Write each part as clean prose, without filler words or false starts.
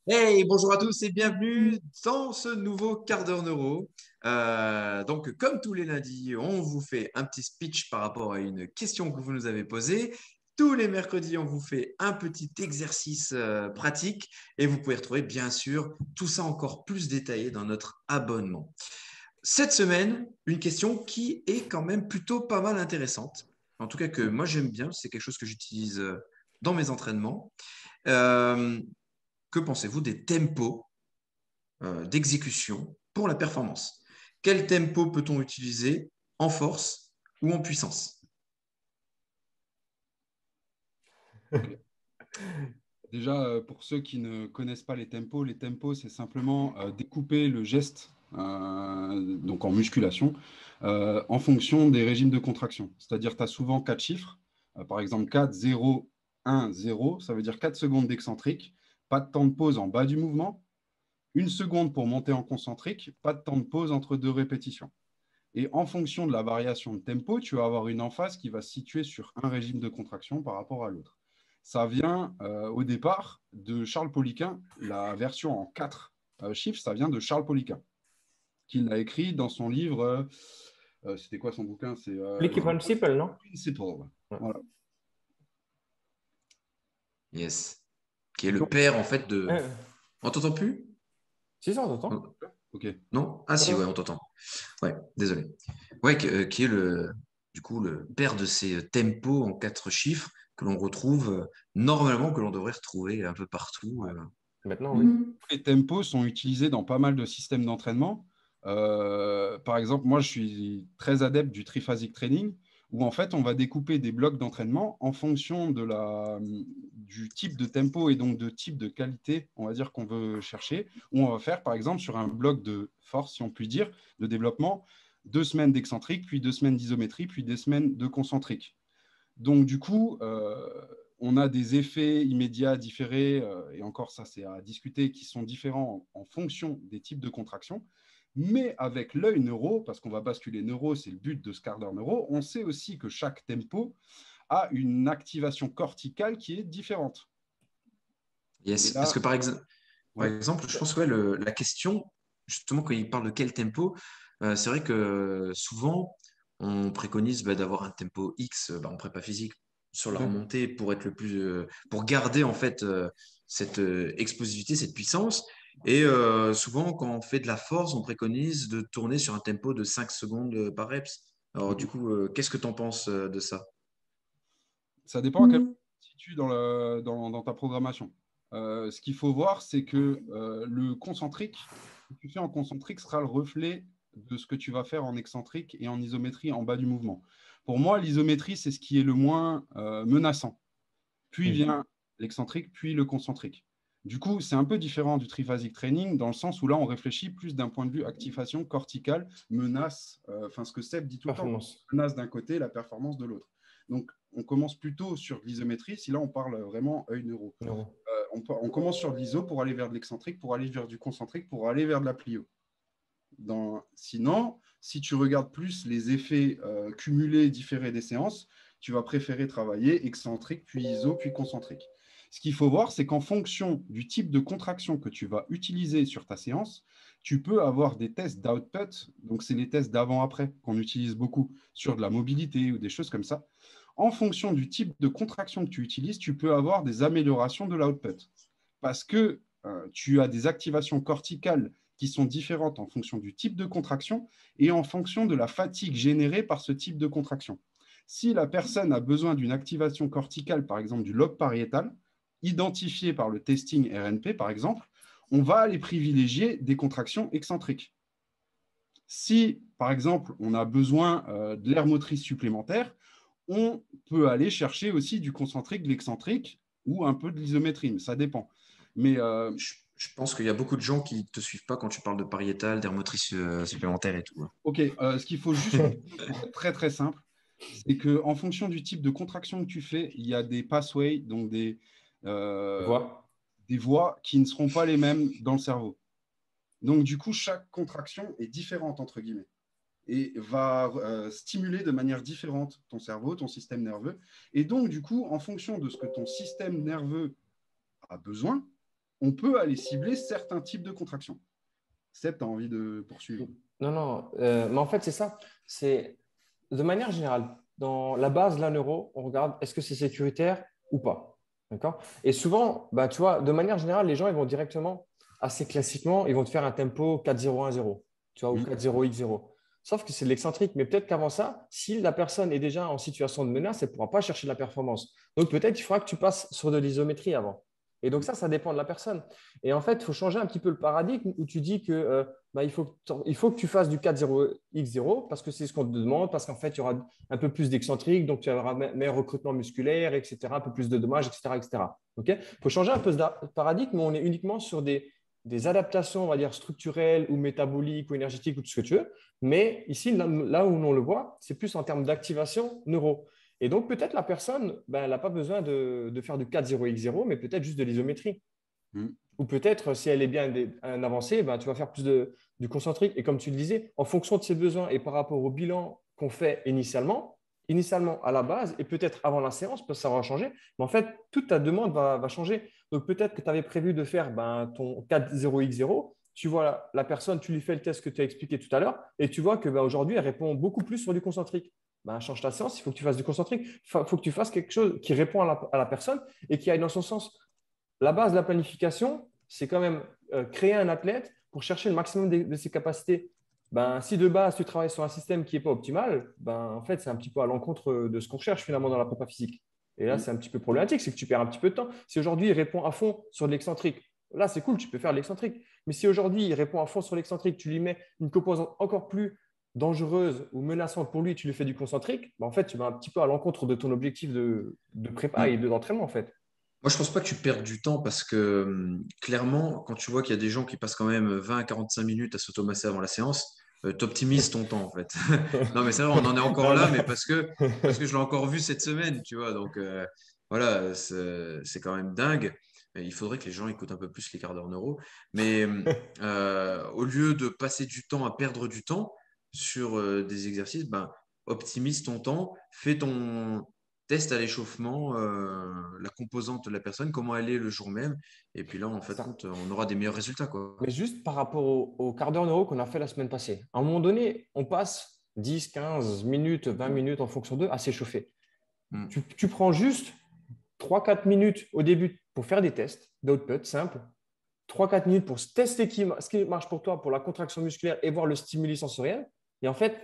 Hey, bonjour à tous et bienvenue dans ce nouveau quart d'heure neuro. Donc, comme tous les lundis, on vous fait un petit speech par rapport à une question que vous nous avez posée. Tous les mercredis, on vous fait un petit exercice pratique et vous pouvez retrouver bien sûr tout ça encore plus détaillé dans notre abonnement. Cette semaine, une question qui est quand même plutôt pas mal intéressante. En tout cas, que moi j'aime bien, c'est quelque chose que j'utilise dans mes entraînements. Euh, que pensez-vous des tempos d'exécution pour la performance? Quel tempo peut-on utiliser en force ou en puissance? Ok. Déjà, pour ceux qui ne connaissent pas les tempos, c'est simplement découper le geste, donc en musculation, en fonction des régimes de contraction. C'est-à-dire, tu as souvent quatre chiffres, par exemple 4, 0, 1, 0, ça veut dire 4 secondes d'excentrique, pas de temps de pause en bas du mouvement, une seconde pour monter en concentrique, pas de temps de pause entre deux répétitions. Et en fonction de la variation de tempo, tu vas avoir une emphase qui va se situer sur un régime de contraction par rapport à l'autre. Ça vient au départ de Charles Poliquin, la version en quatre chiffres, ça vient de Charles Poliquin, qu'il a écrit dans son livre. C'était quoi son bouquin? C'est Flicky Principle, non? Principle. Ouais. Voilà. Yes. Qui est Du coup, le père en fait de... euh, On t'entend plus? si ça, on t'entend. Ok. Non? Ah si, ouais, on t'entend. Ouais, désolé. Ouais, qui est du coup, le père de ces tempos en quatre chiffres que l'on retrouve normalement, que l'on devrait retrouver un peu partout. Ouais. Maintenant, Du oui. coup, les tempos sont utilisés dans pas mal de systèmes d'entraînement. Par exemple, moi, je suis très adepte du triphasic training, où en fait, on va découper des blocs d'entraînement en fonction du type de tempo et donc de type de qualité, on va dire, qu'on veut chercher. Où on va faire, par exemple, sur un bloc de force, si on peut dire, de développement, 2 semaines d'excentrique, puis 2 semaines d'isométrie, puis des semaines de concentrique. Donc, du coup, on a des effets immédiats différés, et encore ça, c'est à discuter, qui sont différents en fonction des types de contractions. Mais avec l'œil neuro, parce qu'on va basculer neuro, c'est le but de ce quart d'heure neuro, on sait aussi que chaque tempo a une activation corticale qui est différente. Et Yes, parce que là, par ouais, exemple, je pense que ouais, la question, justement, quand il parle de quel tempo, c'est vrai que souvent, on préconise d'avoir un tempo X en prépa physique sur la Ouais. remontée pour être le plus, pour garder en fait cette explosivité, cette puissance. Et souvent, quand on fait de la force, on préconise de tourner sur un tempo de 5 secondes par reps. Alors, du coup, qu'est-ce que tu en penses de ça? ça dépend à quel point tu te situes dans ta programmation. Ce qu'il faut voir, c'est que le concentrique, ce que tu fais en concentrique sera le reflet de ce que tu vas faire en excentrique et en isométrie en bas du mouvement. Pour moi, l'isométrie, c'est ce qui est le moins menaçant. Puis Hmm. vient l'excentrique, puis le concentrique. Du coup, c'est un peu différent du triphasic training dans le sens où là, on réfléchit plus d'un point de vue activation corticale, menace, enfin ce que Seb dit tout le temps, Performance. menace d'un côté, la performance de l'autre. Donc, on commence plutôt sur l'isométrie, si là, on parle vraiment œil neuro. Neuro. On commence sur de l'iso pour aller vers de l'excentrique, pour aller vers du concentrique, pour aller vers de la plio. Sinon, si tu regardes plus les effets cumulés, différés des séances, tu vas préférer travailler excentrique, puis iso, puis concentrique. Ce qu'il faut voir, c'est qu'en fonction du type de contraction que tu vas utiliser sur ta séance, tu peux avoir des tests d'output, donc c'est les tests d'avant-après qu'on utilise beaucoup sur de la mobilité ou des choses comme ça. En fonction du type de contraction que tu utilises, tu peux avoir des améliorations de l'output. Parce que tu as des activations corticales qui sont différentes en fonction du type de contraction et en fonction de la fatigue générée par ce type de contraction. Si la personne a besoin d'une activation corticale, par exemple du lobe pariétal, identifié par le testing RNP, par exemple, on va aller privilégier des contractions excentriques. Si, par exemple, on a besoin de l'air motrice supplémentaire, on peut aller chercher aussi du concentrique, de l'excentrique ou un peu de l'isométrie, ça dépend. Mais Je pense qu'il y a beaucoup de gens qui te suivent pas quand tu parles de pariétal, d'air motrice supplémentaire et tout, hein. ok, ce qu'il faut juste pour être très très simple, c'est qu'en fonction du type de contraction que tu fais, il y a des pathways, donc Tu euh, vois? des voies qui ne seront pas les mêmes dans le cerveau. Donc du coup, chaque contraction est différente, entre guillemets, et va stimuler de manière différente ton cerveau, ton système nerveux. Et donc du coup, en fonction de ce que ton système nerveux a besoin, on peut aller cibler certains types de contractions. Seb, tu as envie de poursuivre? Non, mais en fait, c'est ça. C'est de manière générale, dans la base de la neuro, on regarde est-ce que c'est sécuritaire ou pas. D'accord? Et souvent, bah, tu vois, de manière générale, les gens, ils vont directement, assez classiquement, ils vont te faire un tempo 4-0-1-0, tu vois, ou 4-0-X-0. Sauf que c'est de l'excentrique. Mais peut-être qu'avant ça, si la personne est déjà en situation de menace, elle ne pourra pas chercher de la performance. Donc peut-être qu'il faudra que tu passes sur de l'isométrie avant. Et donc ça dépend de la personne. Et en fait, il faut changer un petit peu le paradigme où tu dis que bah, il faut que tu fasses du 4-0-X0 parce que c'est ce qu'on te demande, parce qu'en fait, il y aura un peu plus d'excentrique, donc tu auras meilleur recrutement musculaire, etc., un peu plus de dommages, etc., etc. Il faut changer un peu ce paradigme, mais on est uniquement sur des adaptations, on va dire, structurelles ou métaboliques ou énergétiques ou tout ce que tu veux. Mais ici, là où on le voit, c'est plus en termes d'activation neuro. Et donc, peut-être la personne, ben, elle n'a pas besoin de faire du 4-0-X0, mais peut-être juste de l'isométrie. Ou peut-être, si elle est bien avancée, ben, tu vas faire plus du concentrique. Et comme tu le disais, en fonction de ses besoins et par rapport au bilan qu'on fait initialement à la base, et peut-être avant la séance, parce que ça va changer, mais en fait, toute ta demande va changer. Donc, peut-être que tu avais prévu de faire ton 4-0-X0. Tu vois la personne, tu lui fais le test que tu as expliqué tout à l'heure, et tu vois que aujourd'hui, elle répond beaucoup plus sur du concentrique. Ben, change ta séance, il faut que tu fasses du concentrique. Il faut que tu fasses quelque chose qui répond à la personne et qui aille dans son sens. La base de la planification, c'est quand même créer un athlète pour chercher le maximum de ses capacités. Ben, si de base, tu travailles sur un système qui n'est pas optimal, ben, en fait, c'est un petit peu à l'encontre de ce qu'on cherche finalement dans la prépa physique. Et là, c'est un petit peu problématique, c'est que tu perds un petit peu de temps. Si aujourd'hui, il répond à fond sur de l'excentrique, là, c'est cool, tu peux faire de l'excentrique. Mais si aujourd'hui, il répond à fond sur l'excentrique, tu lui mets une composante encore plus dangereuse ou menaçante pour lui, tu lui fais du concentrique, ben, en fait, tu vas un petit peu à l'encontre de ton objectif de prépa et d'entraînement, en fait. Moi, je pense pas que tu perds du temps parce que clairement, quand tu vois qu'il y a des gens qui passent quand même 20 à 45 minutes à s'automasser avant la séance, tu optimises ton temps en fait. Non, mais c'est vrai, on en est encore Non, là, non. mais parce que je l'ai encore vu cette semaine, tu vois. Donc voilà, c'est quand même dingue. Et il faudrait que les gens écoutent un peu plus les quarts d'heure neuro. Mais au lieu de passer du temps à perdre du temps sur des exercices, ben, optimise ton temps, fais ton test à l'échauffement, la composante de la personne, comment elle est le jour même. Et puis là, en fait, Ça. on aura des meilleurs résultats, quoi. Mais juste par rapport au quart d'heure neuro qu'on a fait la semaine passée. À un moment donné, on passe 10, 15 minutes, 20 minutes en fonction d'eux à s'échauffer. Mm. Tu prends juste 3-4 minutes au début pour faire des tests d'output simples. 3-4 minutes pour tester ce qui marche pour toi pour la contraction musculaire et voir le stimuli sensoriel. Et en fait,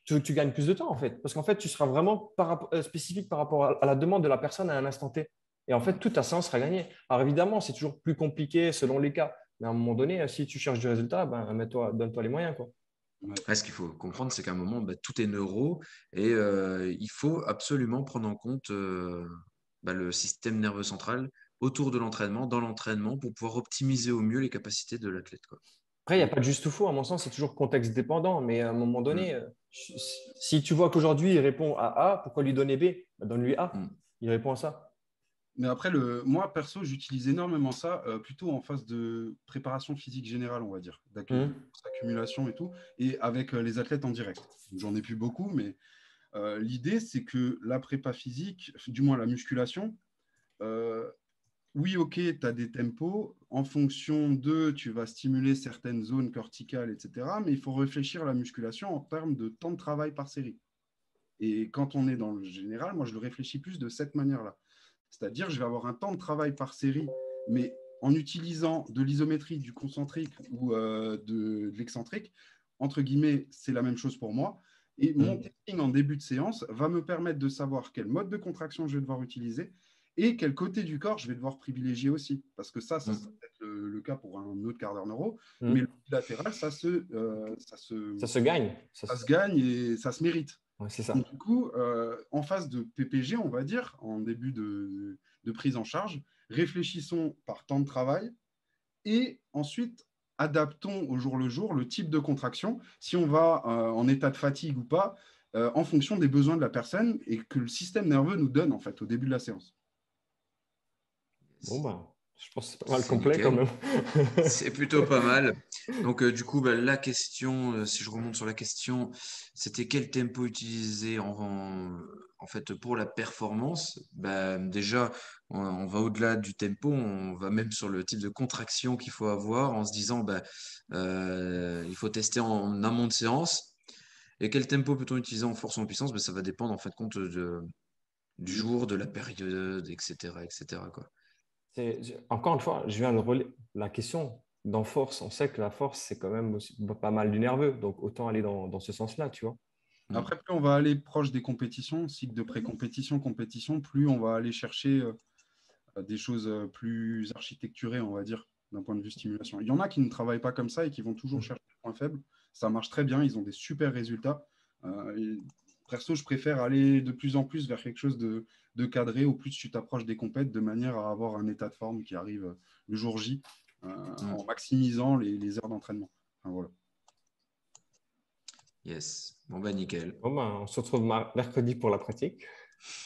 tu gagnes plus de temps, en fait. Parce qu'en fait, tu seras vraiment spécifique par rapport à la demande de la personne à un instant T. Et en fait, toute ta séance sera gagnée. Alors évidemment, c'est toujours plus compliqué selon les cas. Mais à un moment donné, si tu cherches du résultat, ben, donne-toi les moyens, quoi. Ouais, ce qu'il faut comprendre, c'est qu'à un moment, bah, tout est neuro et il faut absolument prendre en compte bah, le système nerveux central autour de l'entraînement, dans l'entraînement, pour pouvoir optimiser au mieux les capacités de l'athlète, quoi. Après, il n'y a pas de juste ou faux. À mon sens, c'est toujours contexte dépendant. Mais à un moment donné, Mm. si tu vois qu'aujourd'hui, il répond à A, pourquoi lui donner B? Ben, donne-lui A. Mm. Il répond à ça. Mais après, moi, perso, j'utilise énormément ça, plutôt en phase de préparation physique générale, on va dire, Mhm. d'accumulation et tout, et avec les athlètes en direct. J'en ai plus beaucoup, mais l'idée, c'est que la prépa physique, du moins la musculation, euh, oui, ok, tu as des tempos. En fonction de, tu vas stimuler certaines zones corticales, etc. Mais il faut réfléchir à la musculation en termes de temps de travail par série. Et quand on est dans le général, moi, je le réfléchis plus de cette manière-là. C'est-à-dire, je vais avoir un temps de travail par série, mais en utilisant de l'isométrie, du concentrique ou de l'excentrique, entre guillemets, c'est la même chose pour moi. Et mon Mhm. testing en début de séance va me permettre de savoir quel mode de contraction je vais devoir utiliser et quel côté du corps je vais devoir privilégier aussi. Parce que ça Mm. sera peut-être le cas pour un autre quart d'heure neuro, mais le Mhm. bilatéral, Ça se gagne. ça se gagne et ça se mérite. Ouais, c'est ça. Donc, du coup, en phase de PPG, on va dire, en début de prise en charge, réfléchissons par temps de travail et ensuite adaptons au jour le jour le type de contraction, si on va en état de fatigue ou pas, en fonction des besoins de la personne et que le système nerveux nous donne en fait au début de la séance. Bon, ben, Je pense que c'est pas mal C'est complet quand nickel. même. C'est plutôt pas mal. Donc, du coup, bah, la question, si je remonte sur la question, c'était quel tempo utiliser en fait pour la performance? Bah, déjà, on va au-delà du tempo, on va même sur le type de contraction qu'il faut avoir en se disant, bah, il faut tester en amont de séance. Et quel tempo peut-on utiliser en force ou en puissance? Bah, ça va dépendre en fait compte du jour, de la période, etc., etc., quoi. Encore une fois, je viens de relayer la question. Dans force, on sait que la force, c'est quand même aussi pas mal du nerveux. Donc, autant aller dans ce sens-là, tu vois. Mm. Après, plus on va aller proche des compétitions, cycle de pré-compétition, compétition, plus on va aller chercher des choses plus architecturées, on va dire, d'un point de vue stimulation. Il y en a qui ne travaillent pas comme ça et qui vont toujours chercher les points faibles. Ça marche très bien, ils ont des super résultats. Perso, je préfère aller de plus en plus vers quelque chose de cadré, au plus tu t'approches des compètes, de manière à avoir un état de forme qui arrive le jour J, Mm. en maximisant les heures d'entraînement. Enfin, voilà. Yes. Bon, bah, nickel. Bon, ben, on se retrouve mercredi pour la pratique.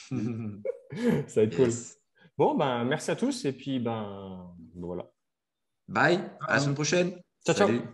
Ça va être cool. Yes. Bon, ben, merci à tous et puis ben voilà. Bye, à la semaine Ah, prochaine. Ciao, Salut. ciao.